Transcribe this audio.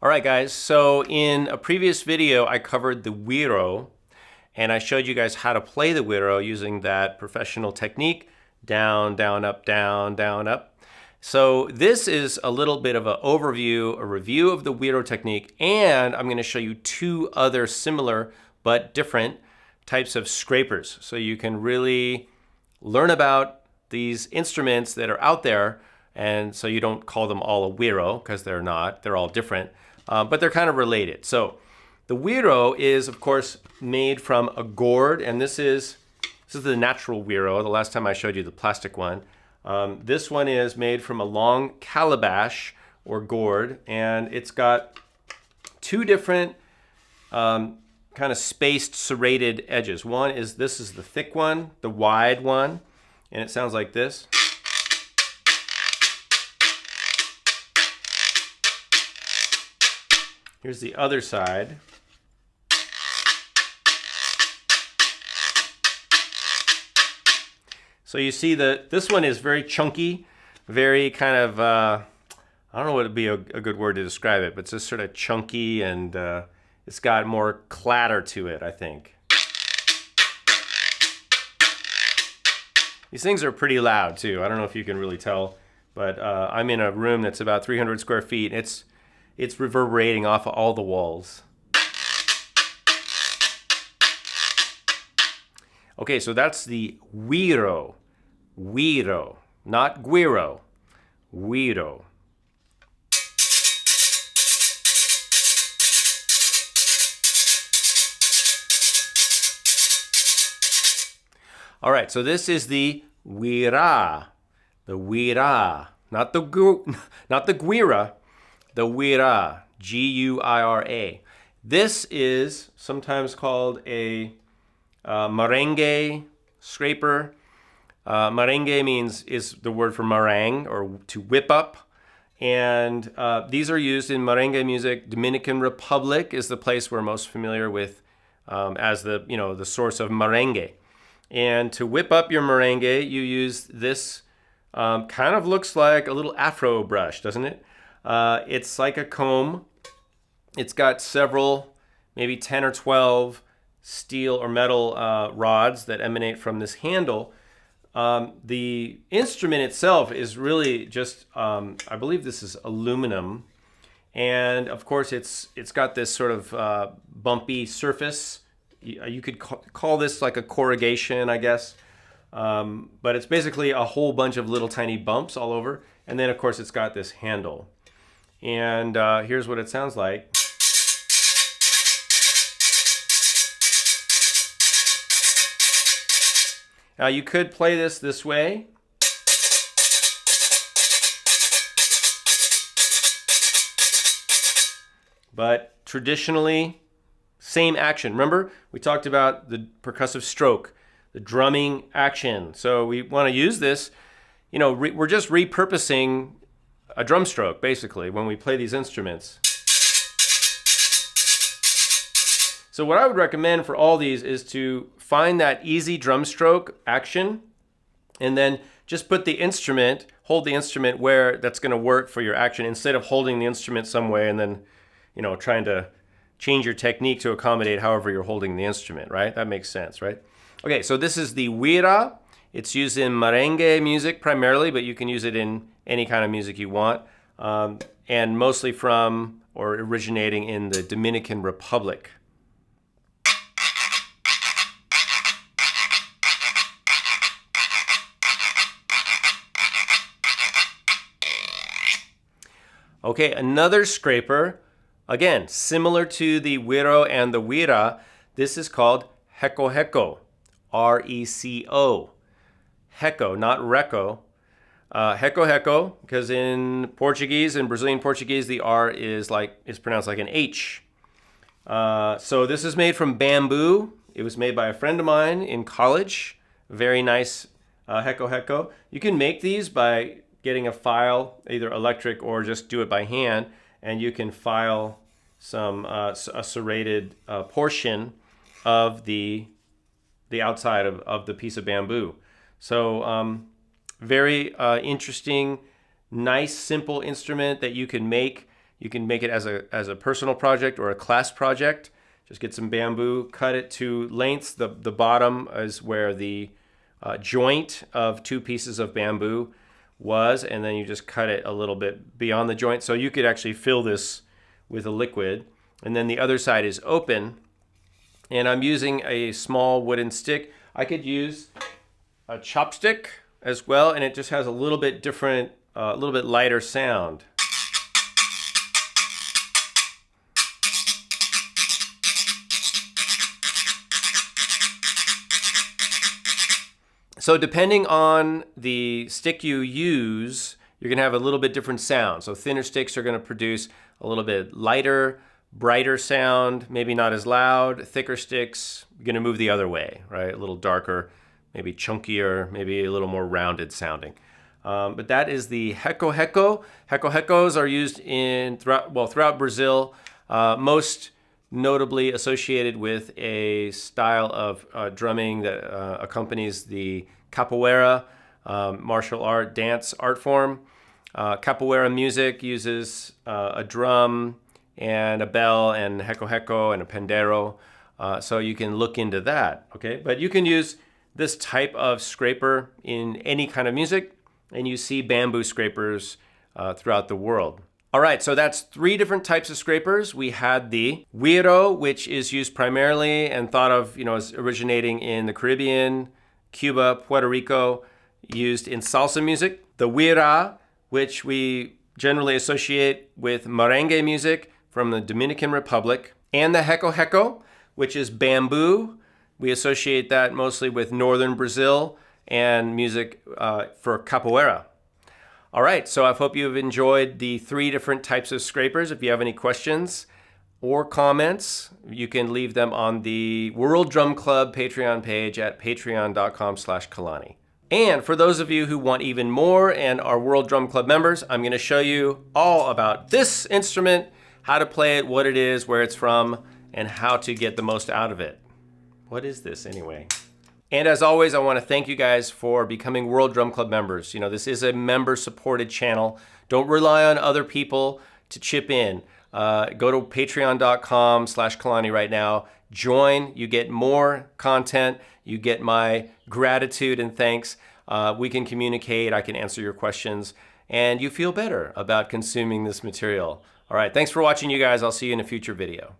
All right, guys, so in a previous video, I covered the Guiro, and I showed you guys how to play the Guiro using that professional technique, down, down, up, down, down, up. So this is a little bit of an overview, a review of the Guiro technique, and I'm going to show you two other similar but different types of scrapers. So you can really learn about these instruments that are out there, and so you don't call them all a Guiro, because they're not, they're all different. But they're kind of related. So the Guiro is, of course, made from a gourd, and this is the natural Guiro. The last time I showed you the plastic one. This one is made from a long calabash or gourd, and it's got two different kind of spaced serrated edges. One is, this is the thick one, the wide one, and it sounds like this. Here's the other side. So you see that this one is very chunky, very kind of, I don't know what would be a good word to describe it, but it's just sort of chunky, and it's got more clatter to it, I think. These things are pretty loud too. I don't know if you can really tell, but I'm in a room that's about 300 square feet. It's reverberating off of all the walls. Okay, so that's the Guiro. Guiro, not Guiro. Guiro. All right, so this is the Guira. The Guira, not the Guira. The Guira, G-U-I-R-A. This is sometimes called a merengue scraper. Merengue is the word for meringue, or to whip up. And these are used in merengue music. Dominican Republic is the place we're most familiar with as the source of merengue. And to whip up your merengue, you use this kind of looks like a little afro brush, doesn't it? It's like a comb. It's got several, maybe 10 or 12 steel or metal rods that emanate from this handle. The instrument itself is really just, I believe this is aluminum. And of course it's got this sort of bumpy surface. You could call this like a corrugation, I guess. But it's basically a whole bunch of little tiny bumps all over. And then of course it's got this handle. And here's what it sounds like. Now you could play this way. But traditionally, same action. Remember, we talked about the percussive stroke, the drumming action. So we want to use this, we're just repurposing a drum stroke, basically, when we play these instruments. So what I would recommend for all these is to find that easy drum stroke action, and then just put the instrument, hold the instrument where that's going to work for your action, instead of holding the instrument some way and then, trying to change your technique to accommodate however you're holding the instrument, right? That makes sense, right? Okay, so this is the Guira. It's used in merengue music primarily, but you can use it in any kind of music you want, and mostly from or originating in the Dominican Republic. Okay, another scraper, again, similar to the Guiro and the Guira. This is called Reco, R-E-C-O. Reco, not Reco. Reco, because in Portuguese, in Brazilian Portuguese, the R is pronounced like an H. So this is made from bamboo. It was made by a friend of mine in college. Very nice Reco. You can make these by getting a file, either electric or just do it by hand, and you can file a serrated portion of the outside of the piece of bamboo. So very interesting, nice, simple instrument that you can make You can make it as a personal project or a class project. Just get some bamboo, cut it to lengths. The bottom is where the joint of two pieces of bamboo was, and then you just cut it a little bit beyond the joint. So you could actually fill this with a liquid. And then the other side is open. And I'm using a small wooden stick. I could use a chopstick as well, and it just has a little bit different, a little bit lighter sound. So depending on the stick you use, you're gonna have a little bit different sound. So thinner sticks are gonna produce a little bit lighter, brighter sound, maybe not as loud. Thicker sticks, you're gonna move the other way, right? A little darker, maybe chunkier, maybe a little more rounded sounding. But that is the Reco. Recos are used throughout Brazil, most notably associated with a style of drumming that accompanies the capoeira, martial art, dance art form. Capoeira music uses a drum and a bell and reco and a pandeiro. So you can look into that, okay? But you can use this type of scraper in any kind of music, and you see bamboo scrapers throughout the world. All right, so that's 3 different types of scrapers. We had the Guiro, which is used primarily and thought of, as originating in the Caribbean, Cuba, Puerto Rico, used in salsa music. The Guira, which we generally associate with merengue music from the Dominican Republic. And the Reco, which is bamboo. We associate that mostly with northern Brazil and music for capoeira. All right, so I hope you've enjoyed the 3 different types of scrapers. If you have any questions or comments, you can leave them on the World Drum Club Patreon page at patreon.com/Kalani. And for those of you who want even more and are World Drum Club members, I'm gonna show you all about this instrument, how to play it, what it is, where it's from, and how to get the most out of it. What is this anyway? And as always, I want to thank you guys for becoming World Drum Club members. This is a member-supported channel. Don't rely on other people to chip in. Go to patreon.com/Kalani right now. Join. You get more content. You get my gratitude and thanks. We can communicate. I can answer your questions. And you feel better about consuming this material. All right. Thanks for watching, you guys. I'll see you in a future video.